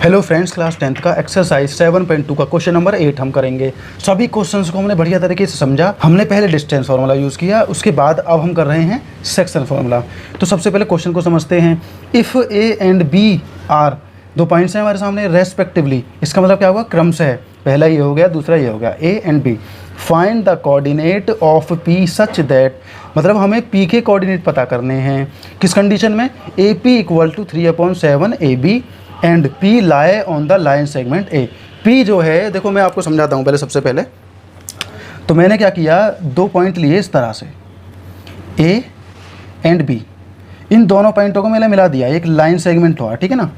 Hello friends, class 10th का exercise 7.2 का question number 8 हम करेंगे। सभी क्वेश्चंस को हमने बढ़िया तरीके से समझा। हमने पहले डिस्टेंस फार्मूला यूज़ किया, उसके बाद अब हम कर रहे हैं सेक्शन फार्मूला। तो सबसे पहले क्वेश्चन को समझते हैं। If A and B are, दो पॉइंट्स हैं हमारे सामने रेस्पेक्टिवली। इसका मतलब क्या हुआ, क्रम से है। पहला ये हो गया, दूसरा ये हो गया, A and B. Find the coordinate of P such that, मतलब हमें पी के कोऑर्डिनेट पता करने हैं। किस कंडीशन में, A P equal to 3/7 A B and P lie on the line segment A. P जो है, देखो मैं आपको समझाता हूँ पहले। सबसे पहले तो मैंने क्या किया, दो पॉइंट लिए इस तरह से, ए एंड बी। इन दोनों पॉइंटों को मैंने मिला दिया, एक लाइन सेगमेंट हुआ, ठीक है ना।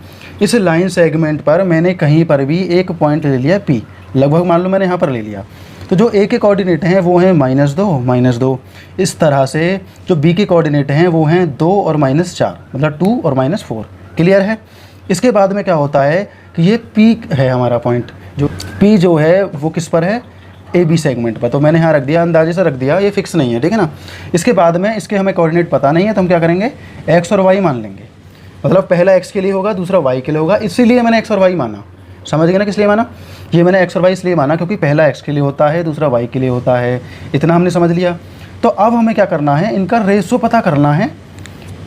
इस लाइन सेगमेंट पर मैंने कहीं पर भी एक पॉइंट ले लिया पी, लगभग मान लो मैंने यहाँ पर ले लिया। तो जो ए के कोऑर्डिनेट हैं वो हैं -2 इस तरह से। जो बी के कोऑर्डिनेट हैं वो हैं 2 और -4, मतलब 2 और -4। क्लियर है। इसके बाद में क्या होता है कि ये पी है हमारा पॉइंट। जो पी जो है वो किस पर है, ए बी सेगमेंट पर। तो मैंने यहाँ रख दिया, अंदाजे से रख दिया, ये फिक्स नहीं है, ठीक है ना। इसके बाद में इसके हमें कोऑर्डिनेट पता नहीं है, तो हम क्या करेंगे, एक्स और वाई मान लेंगे। मतलब पहला एक्स के लिए होगा, दूसरा वाई के लिए होगा। इसीलिए मैंने एक्स और वाई माना, समझ गए ना किस लिए माना। ये मैंने एक्स और वाई इसलिए माना क्योंकि पहला एक्स के लिए होता है, दूसरा वाई के लिए होता है। इतना हमने समझ लिया। तो अब हमें क्या करना है, इनका रेशो पता करना है।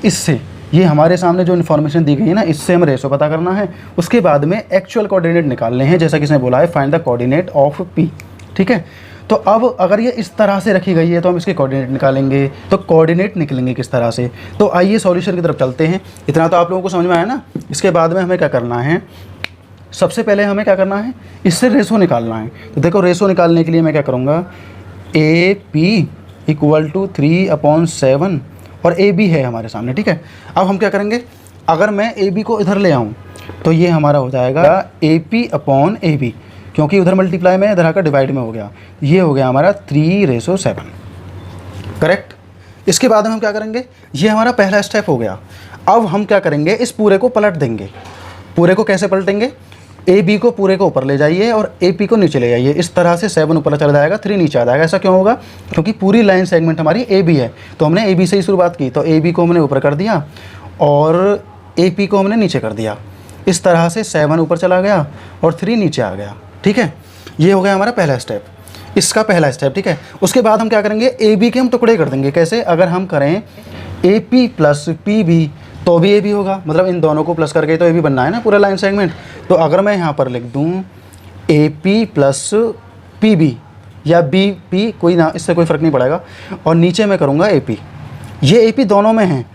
इससे ये हमारे सामने जो इन्फॉर्मेशन दी गई है ना, इससे हमें रेशो पता करना है। उसके बाद में एक्चुअल कोऑर्डिनेट निकालने हैं, जैसा किसने बोला है, find the coordinate of P. ठीक है। तो अब अगर ये इस तरह से रखी गई है तो हम इसके कोऑर्डिनेट निकालेंगे। तो कोऑर्डिनेट निकलेंगे किस तरह से, तो आइए सॉल्यूशन की तरफ चलते हैं। इतना तो आप लोगों को समझ में आया ना। इसके बाद में हमें क्या करना है, सबसे पहले हमें क्या करना है, इससे रेशो निकालना है। तो देखो, रेशो निकालने के लिए मैं क्या करूँगा, ए पी इक्वल टू 3/7 और ए बी है हमारे सामने, ठीक है। अब हम क्या करेंगे, अगर मैं ए बी को इधर ले आऊँ तो ये हमारा हो जाएगा A P upon A B, क्योंकि उधर मल्टीप्लाई में, इधर आकर डिवाइड में हो गया। ये हो गया हमारा 3/7, करेक्ट। इसके बाद हम क्या करेंगे, ये हमारा पहला स्टेप हो गया। अब हम क्या करेंगे, इस पूरे को पलट देंगे। पूरे को कैसे पलटेंगे, ए बी को पूरे को ऊपर ले जाइए और ए पी को नीचे ले जाइए। इस तरह से 7 ऊपर चला जाएगा, 3 नीचे आ जाएगा। ऐसा क्यों होगा, क्योंकि पूरी लाइन सेगमेंट हमारी ए बी है। तो हमने ए बी से ही शुरुआत की, तो ए बी को हमने ऊपर कर दिया और ए पी को हमने नीचे कर दिया। इस तरह से 7 ऊपर चला गया और 3 नीचे आ गया, ठीक है। ये हो गया हमारा पहला स्टेप, इसका पहला स्टेप, ठीक है। उसके बाद हम क्या करेंगे, ए बी के हम टुकड़े कर देंगे। कैसे, अगर हम करें A P plus P B तो भी ए बी होगा, मतलब इन दोनों को प्लस करके तो ए बी बनना है ना पूरा लाइन सेगमेंट। तो अगर मैं यहाँ पर लिख दूँ A P plus P B या बी पी, कोई ना, इससे कोई फ़र्क नहीं पड़ेगा। और नीचे मैं करूँगा ए पी। ये ए पी दोनों में है,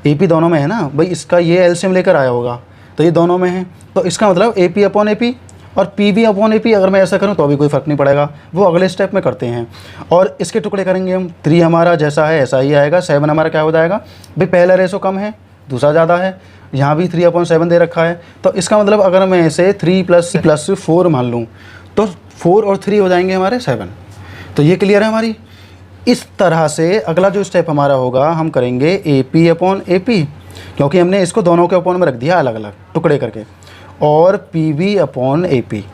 ए पी दोनों में है ना भाई, इसका ये एलसीएम लेकर आया होगा, तो ये दोनों में है। तो इसका मतलब A P upon A P और P B upon A P. अगर मैं ऐसा करूँ तो भी कोई फ़र्क नहीं पड़ेगा, वो अगले स्टेप में करते हैं। और इसके टुकड़े करेंगे हम। 3 हमारा जैसा है ऐसा ही आएगा। 7 हमारा क्या हो जाएगा भाई, पहला रेशो कम है, दूसरा ज़्यादा है। यहाँ भी 3/7 दे रखा है। तो इसका मतलब अगर मैं इसे 3 + 4 मान लूँ तो 4 और 3 हो जाएंगे हमारे 7। तो ये क्लियर है हमारी। इस तरह से अगला जो स्टेप हमारा होगा, हम करेंगे ए पी अपॉन ए पी, क्योंकि हमने इसको दोनों के अपॉन में रख दिया अलग अलग टुकड़े करके, और P B upon A P,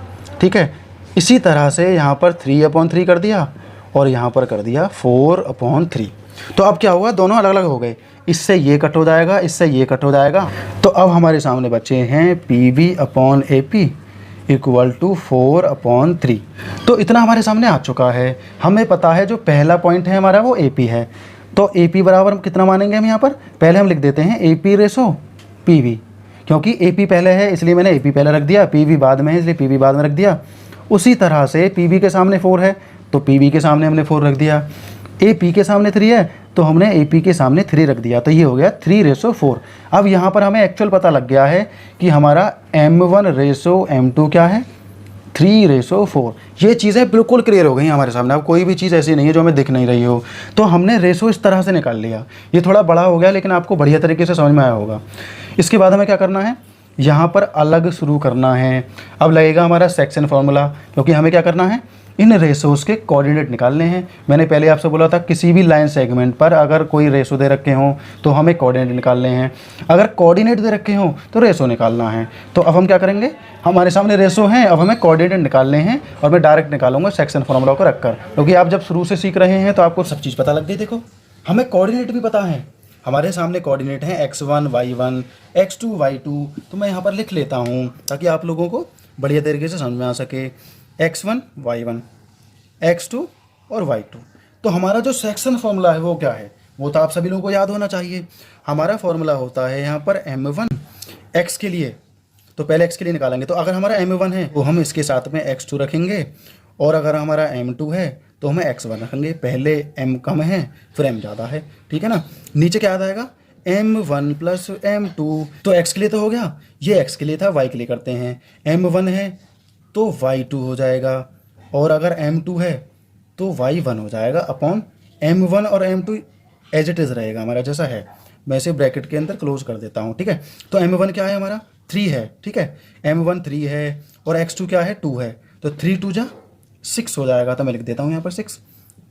ठीक है। इसी तरह से यहाँ पर 3/3 कर दिया और यहाँ पर कर दिया 4/3। तो अब क्या हुआ, दोनों अलग अलग हो गए। इससे ये कट हो जाएगा, इससे ये कट हो जाएगा। तो अब हमारे सामने बचे हैं P B upon A P equal to 4/3। तो इतना हमारे सामने आ चुका है। हमें पता है जो पहला पॉइंट है हमारा वो ए पी है। तो ए पी बराबर कितना मानेंगे हम, यहाँ पर पहले हम लिख देते हैं A P ratio P B, क्योंकि ए पी पहले है इसलिए मैंने ए पी पहले रख दिया, पी बी बाद में है इसलिए पी बी बाद में रख दिया। उसी तरह से पी बी के सामने 4 है तो पी बी के सामने हमने 4 रख दिया। ए पी के सामने 3 है तो हमने ए पी के सामने 3 रख दिया। तो ये हो गया 3/4। अब यहाँ पर हमें एक्चुअल पता लग गया है कि हमारा m1/m2 क्या है, 3/4। ये चीज़ें बिल्कुल क्लियर हो गई हमारे सामने। अब कोई भी चीज़ ऐसी नहीं है जो हमें दिख नहीं रही हो। तो हमने रेशो इस तरह से निकाल लिया। ये थोड़ा बड़ा हो गया लेकिन आपको बढ़िया तरीके से समझ में आया होगा। इसके बाद हमें क्या करना है, यहाँ पर अलग शुरू करना है। अब लगेगा हमारा सेक्शन फार्मूला, क्योंकि हमें क्या करना है, इन रेशोस के कोऑर्डिनेट निकालने हैं। मैंने पहले आपसे बोला था, किसी भी लाइन सेगमेंट पर अगर कोई रेशो दे रखे हों तो हमें कोऑर्डिनेट निकालने हैं, अगर कोऑर्डिनेट दे रखे हों तो रेशो निकालना है। तो अब हम क्या करेंगे, हमारे सामने रेशो हैं, अब हमें कोऑर्डिनेट निकालने हैं और मैं डायरेक्ट निकालूंगा सेक्शन फार्मूला को रखकर, क्योंकि आप जब शुरू से सीख रहे हैं तो आपको सब चीज़ पता लग गई। देखो, हमें कोऑर्डिनेट भी पता है हमारे सामने कोऑर्डिनेट हैं x1 y1 x2 y2, तो मैं यहाँ पर लिख लेता हूँ ताकि आप लोगों को बढ़िया तरीके से समझ में आ सके। x1 y1 x2 और y2। तो हमारा जो सेक्शन फॉर्मूला है वो क्या है, वो तो आप सभी लोगों को याद होना चाहिए। हमारा फॉर्मूला होता है यहाँ पर m1 x के लिए, तो पहले x के लिए निकालेंगे। तो अगर हमारा m1 है तो हम इसके साथ में x2 रखेंगे, और अगर हमारा m2 है तो हमें x1 रखेंगे। पहले m कम है फिर m ज़्यादा है, ठीक है ना। नीचे क्या याद आएगा, m1 प्लस m2। तो x के लिए तो हो गया, ये x के लिए था, y के लिए करते हैं। m1 है तो y2 हो जाएगा, और अगर m2 है तो y1 हो जाएगा अपॉन m1, और m2 एज इट इज़ रहेगा हमारा जैसा है। मैं इसे ब्रैकेट के अंदर क्लोज कर देता हूँ, ठीक है। तो m1 क्या है हमारा 3 है, ठीक है। m1 3 है और x2 क्या है 2 है, तो 3 2 जा 6 हो जाएगा। तो मैं लिख देता हूँ यहाँ पर 6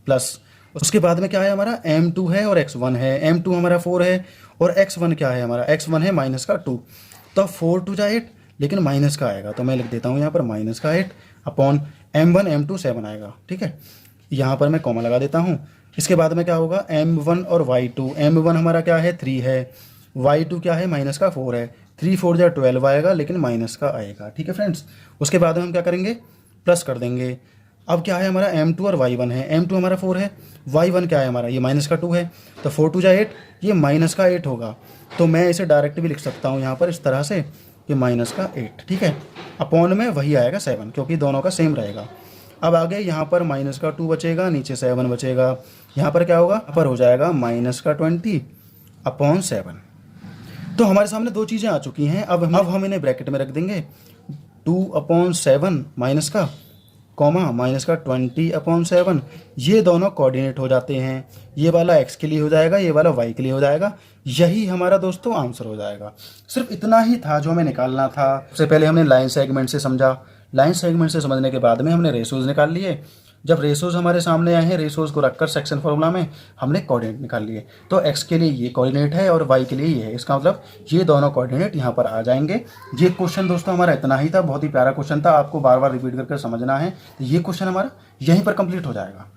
प्लस, उसके बाद में क्या है हमारा m2 है और x1 है। m2 हमारा 4 है और x1 क्या है हमारा, x1 है माइनस का 2, तो 4 2 जा 8, लेकिन माइनस का आएगा। तो मैं लिख देता हूँ यहाँ पर माइनस का 8 अपॉन m1 m2 7 आएगा, ठीक है। यहाँ पर मैं कॉमा लगा देता हूँ। इसके बाद में क्या होगा m1 और y2। m1 हमारा क्या है 3 है, y2 क्या है माइनस का 4 है। 3 4 जा 12 आएगा, लेकिन माइनस का आएगा, ठीक है फ्रेंड्स। उसके बाद में हम क्या करेंगे, प्लस कर देंगे। अब क्या है हमारा m2 और y1 है। m2 हमारा 4 है, y1 क्या है हमारा, ये माइनस का 2 है, तो 4 2 जा 8, ये माइनस का 8 होगा। तो मैं इसे डायरेक्ट भी लिख सकता हूँ यहाँ पर इस तरह से कि माइनस का 8, ठीक है। अपॉन में वही आएगा 7, क्योंकि दोनों का सेम रहेगा। अब आगे यहाँ पर माइनस का 2 बचेगा, नीचे 7 बचेगा। यहाँ पर क्या होगा, यहाँ पर हो जाएगा माइनस का 20 अपॉन 7। तो हमारे सामने दो चीज़ें आ चुकी हैं। अब हम इन्हें ब्रैकेट में रख देंगे, 2/7 माइनस का कॉमा माइनस का 20/7। ये दोनों कोऑर्डिनेट हो जाते हैं। ये वाला x के लिए हो जाएगा, ये वाला y के लिए हो जाएगा। यही हमारा दोस्तों आंसर हो जाएगा। सिर्फ इतना ही था जो हमें निकालना था। सबसे पहले हमने लाइन सेगमेंट से समझा, लाइन सेगमेंट से समझने के बाद में हमने रेशोज निकाल लिए। जब रेशोज हमारे सामने आए हैं, रेशोज को रखकर सेक्शन फॉर्मूला में हमने कोऑर्डिनेट निकाल लिए। तो x के लिए ये कोऑर्डिनेट है और y के लिए ये है, इसका मतलब ये दोनों कोऑर्डिनेट यहाँ पर आ जाएंगे। ये क्वेश्चन दोस्तों हमारा इतना ही था, बहुत ही प्यारा क्वेश्चन था, आपको बार बार रिपीट करके समझना है। तो ये क्वेश्चन हमारा यहीं पर कंप्लीट हो जाएगा।